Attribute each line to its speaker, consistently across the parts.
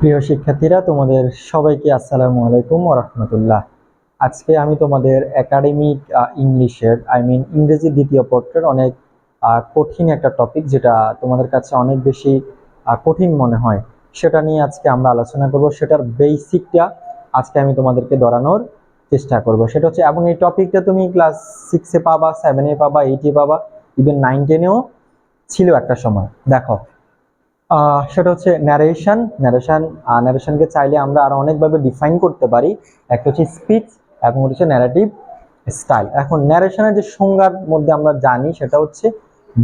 Speaker 1: প্রিয় শিক্ষার্থীরা, তোমাদের সবাইকে আসসালামু আলাইকুম ওয়া রাহমাতুল্লাহ। আজকে আমি তোমাদের একাডেমিক ইংলিশের ইংরেজি দ্বিতীয় পত্রের অনেক কঠিন একটা টপিক, যেটা তোমাদের কাছে অনেক বেশি কঠিন মনে হয়, সেটা নিয়ে আজকে আমরা আলোচনা করব। সেটার বেসিকটা আজকে আমি তোমাদেরকে ধরানোর চেষ্টা করব। সেটা হচ্ছে, এবং এই টপিকটা তুমি ক্লাস 6-এ পাবা, 7-এ পাবা, 8-এ পাবা, ইভেন 9-10-এও ছিল একটা সময়। দেখো, সেটা হচ্ছে ন্যারেশনকে চাইলে আমরা আরো অনেকভাবে ডিফাইন করতে পারি। একটা হচ্ছে স্পিচ এবং হচ্ছে ন্যারেটিভ স্টাইল। এখন ন্যারেশনের যে সংজ্ঞার মধ্যে আমরা জানি, সেটা হচ্ছে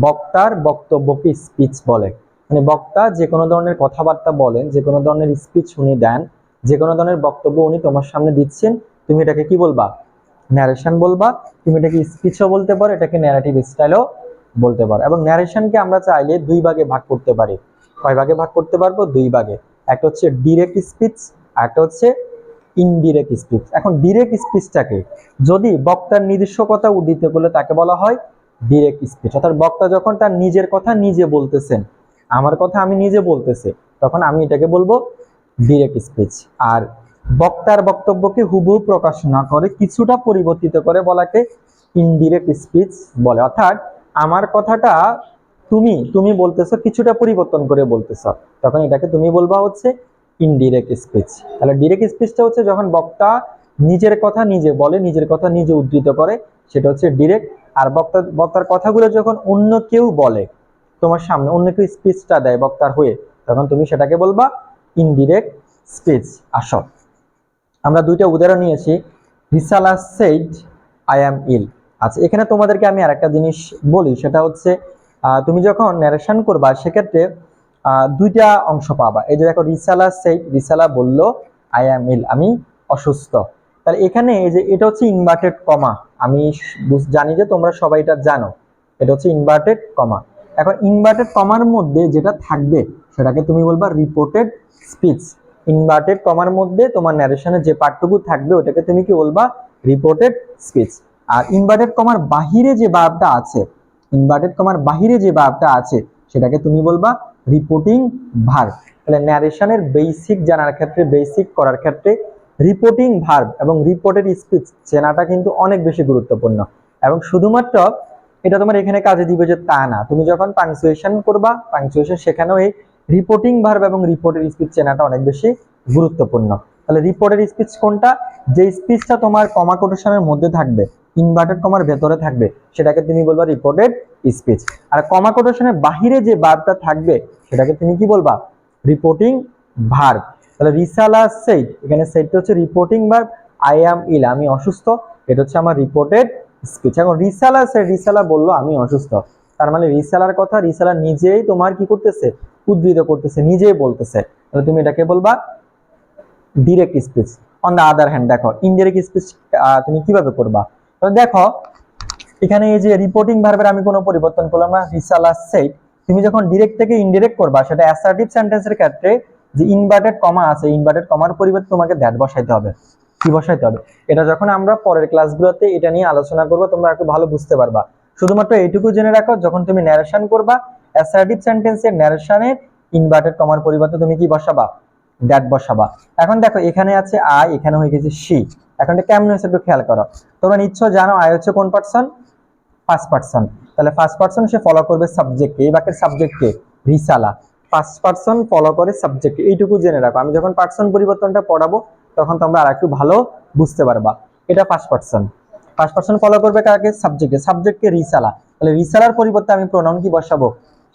Speaker 1: বক্তার বক্তব্যকে স্পিচ বলে। মানে বক্তা যে কোনো ধরনের কথাবার্তা বলেন, যে কোনো ধরনের স্পিচ উনি দেন, যে কোনো ধরনের বক্তব্য উনি তোমার সামনে দিচ্ছেন, তুমি এটাকে কি বলবা? ন্যারেশন বলবা। তুমি এটাকে স্পিচও বলতে পারো, এটাকে ন্যারেটিভ স্টাইলও বলতে পারো। এবং ন্যারেশনকে আমরা চাইলে দুই ভাগে ভাগ করতে পারি। কয় ভাগে ভাগ করতে পারবো? দুই ভাগে। একটা হচ্ছে ডিরেক্ট স্পিচ, আর একটা হচ্ছে ইনডিরেক্ট স্পিচ। এখন ডিরেক্ট স্পিচটাকে, যদি বক্তার নিজস্ব কথা উদ্ধৃত করলে তাকে বলা হয় ডিরেক্ট স্পিচ। অর্থাৎ বক্তা যখন তার নিজের কথা নিজে বলতেছেন, আমার কথা আমি নিজে বলতেছে, তখন আমি এটাকে বলবো ডিরেক্ট স্পিচ। আর বক্তার বক্তব্যকে হুবহু প্রকাশ না করে কিছুটা পরিবর্তিত করে বলাকে ইনডিরেক্ট স্পিচ বলে। অর্থাৎ আমার কথাটা তুমি তুমি বলতেছো, কিছুটা পরিবর্তন করে বলতেছো, তখন এটাকে তুমি বলবা হচ্ছে ইনডিরেক্ট স্পিচ। তাহলে ডিরেক্ট স্পিচটা হচ্ছে যখন বক্তা নিজের কথা নিজে বলে, নিজের কথা নিজে উদ্ধৃত করে, সেটা হচ্ছে ডিরেক্ট। আর বক্তার কথাগুলো যখন অন্য কেউ বলে, তোমার সামনে অন্য কেউ স্পিচটা দেয় বক্তার হয়ে, তখন তুমি সেটাকে বলবা ইনডিরেক্ট স্পিচ। আসো, আমরা দুইটা উদাহরণ নিয়েছি। রিসালা সেড আই অ্যাম ইল। আচ্ছা, এখানে তোমাদেরকে আমি আরেকটা জিনিস বলি, সেটা হচ্ছে তুমি যখন ন্যারেশন করবা, সেক্ষেত্রে দুইটা অংশ পাবা। এই যে দেখো, রিসালা সেড, রিসালা বলল, আই অ্যাম ইল, আমি অসুস্থ। তাহলে এখানে এই যে এটা হচ্ছে ইনভার্টেড কমা। আমি জানি যে তোমরা সবাই এটা জানো, এটা হচ্ছে ইনভার্টেড কমা। এখন ইনভার্টেড কমার মধ্যে যেটা থাকবে সেটাকে তুমি বলবা রিপোর্টেড স্পিচ। ইনভার্টেড কমার মধ্যে তোমার ন্যারেশনের যে পার্টটুকু থাকবে ওটাকে তুমি কি বলবা? Reported speech. আর ইনভার্টেড কমার বাহিরে যে ভার্বটা আছে, ইনভার্টেড কমার বাহিরে যে ভার্বটা আছে, সেটাকে তুমি বলবা রিপোর্টিং ভার্ব। তাহলে ন্যারেশনের বেসিক জানার ক্ষেত্রে, বেসিক করার ক্ষেত্রে রিপোর্টিং ভার্ব এবং রিপোর্টেড স্পিচ চেনাটা কিন্তু অনেক বেশি গুরুত্বপূর্ণ। এবং শুধুমাত্র এটা তোমার এখানে কাজে দিবে যে তা না, তুমি যখন পাংচুয়েশন করবা, পাংচুয়েশন সেখানেও এই রিপোর্টিং ভার্ব এবং রিপোর্টেড স্পিচ চেনাটা অনেক বেশি গুরুত্বপূর্ণ। তাহলে রিপোর্টেড স্পিচ কোনটা? যে স্পিচটা তোমার কমা কোটেশনের মধ্যে থাকবে, ইনভার্টেড কমার ভেতরে থাকবে, সেটাকে তুমি বলবা রিপোর্টেড স্পিচ। আর কমা কোটেশনের বাহিরে যে ভার্বটা থাকবে, সেটাকে তুমি কি বলবা? Reporting verb. তাহলে রিসালা সেড, এখানে সেডটা হচ্ছে রিপোর্টিং ভার্ব। আই অ্যাম ইল, আমি অসুস্থ, এটা হচ্ছে আমার রিপোর্টেড স্পিচ। এখন রিসালা সেড, রিসালা বললো আমি অসুস্থ, তার মানে রিসালার কথা রিসালা নিজেই তোমার কি করতেছে? উদ্ধৃত করতেছে, নিজেই বলতেছে। তাহলে তুমি এটাকে বলবা direct speech. On the other hand, দেখো ইনডিরেক্ট স্পিচ তুমি কিভাবে করবা। তাহলে দেখো, এখানে এই যে রিপোর্টিং ভার্বের আমি কোনো পরিবর্তন করলাম না, রিসালা সেড। তুমি যখন ডিরেক্ট থেকে ইনডিরেক্ট করবা, সেটা অ্যাসার্টিভ সেন্টেন্সের ক্ষেত্রে যে ইনভার্টেড কমা আছে, ইনভার্টেড কমার পরিবর্তে তোমাকে দ্যাট বসাইতে হবে। কি বসাইতে হবে? এটা যখন আমরা পরের ক্লাসগুলোতে এটা নিয়ে আলোচনা করব, তোমরা একটু ভালো বুঝতে পারবা। শুধুমাত্র এইটুকু জেনে রাখো, যখন তুমি ন্যারেশন করবা, অ্যাসার্টিভ সেন্টেন্সের ন্যারেশনের ইনভার্টেড কমার পরিবর্তে তুমি কি বসাবা? দ্যাট বসাবা। এখন দেখো, এখানে আছে আই, এখানে হয়ে গেছে শি। এখন এটা কেমন হয়েছে একটু খেয়াল করো। তোমরা নিশ্চয় জানো আই হচ্ছে কোন পার্সন? First person. তাহলে ফার্স্ট পার্সন সে ফলো করবে সাবজেক্টকে, এই বাক্যের সাবজেক্টকে রিসালা। ফার্স্ট পার্সন ফলো করে সাবজেক্ট, এইটুকু জেনে রাখো। আমি যখন পার্সন পরিবর্তনটা পড়াবো, তখন তোমরা আর একটু ভালো বুঝতে পারবা। এটা first person, first person follow করবে কাকে? সাবজেক্টকে, সাবজেক্টকে রিসালা। তাহলে রিসালার পরিবর্তে আমি প্রোনাউন কি বসাবো?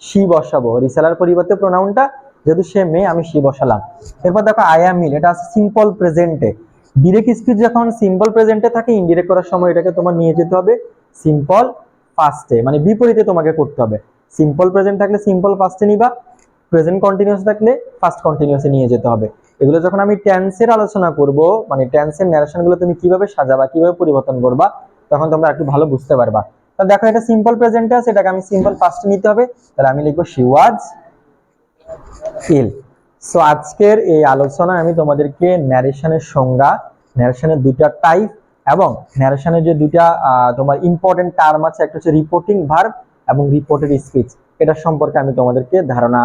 Speaker 1: শি বসাবো। রিসালার পরিবর্তে প্রোনাউনটা, যেহেতু সে মেয়ে, আমি শি বসালাম। এরপর দেখো আই অ্যাম মিল, এটা আছে সিম্পল প্রেজেন্টে। ডিরেক্ট স্পিচ যখন সিম্পল প্রেজেন্টে থাকে, ইনডিরেক্ট করার সময় এটাকে তোমার নিয়ে যেতে হবে সিম্পল পাস্টে, মানে বিপরীতে তোমাকে করতে হবে। সিম্পল প্রেজেন্ট থাকলে সিম্পল পাস্টে নিবা, প্রেজেন্ট কন্টিনিউয়াস থাকলে ফার্স্ট কন্টিনিউয়াসে নিয়ে যেতে হবে। এগুলো যখন আমি টেন্সের আলোচনা করব, মানে টেন্সের ন্যারেশনগুলো তুমি কিভাবে সাজাবা, কিভাবে পরিবর্তন করবা, তখন তোমরা একটু ভালো বুঝতে পারবা। তাহলে দেখো, এটা সিম্পল প্রেজেন্টে আছে, এটাকে আমি সিম্পল পাস্টে নিতে হবে। তাহলে আমি লিখবো শি ওয়াজ ইল। সো আজকের এই আলোচনায় আমি তোমাদেরকে ন্যারেশনের সংজ্ঞা, ন্যারেশনের দুইটা টাইপ এবং ন্যারেশনের যে দুইটা তোমার ইম্পর্টেন্ট টার্ম আছে, একটা হচ্ছে রিপোর্টিং ভার্ব এবং রিপোর্টেড স্পিচ, এটা সম্পর্কে আমি তোমাদেরকে ধারণা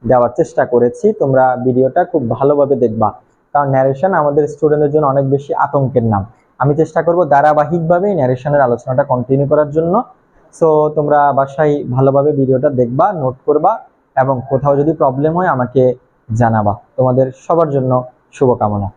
Speaker 1: দেওয়ার চেষ্টা করেছি। তোমরা ভিডিওটা খুব ভালোভাবে দেখবা, কারণ ন্যারেশন আমাদের স্টুডেন্টদের জন্য অনেক বেশি আতঙ্কের নাম। আমি চেষ্টা করব ধারাবাহিকভাবে ন্যারেশনের আলোচনাটা কন্টিনিউ করার জন্য। সো তোমরা বাসায় ভালোভাবে ভিডিওটা দেখবা, নোট করবা, এবং কোথাও যদি প্রবলেম হয় আমাকে জানাবা। তোমাদের সবার জন্য শুভকামনা।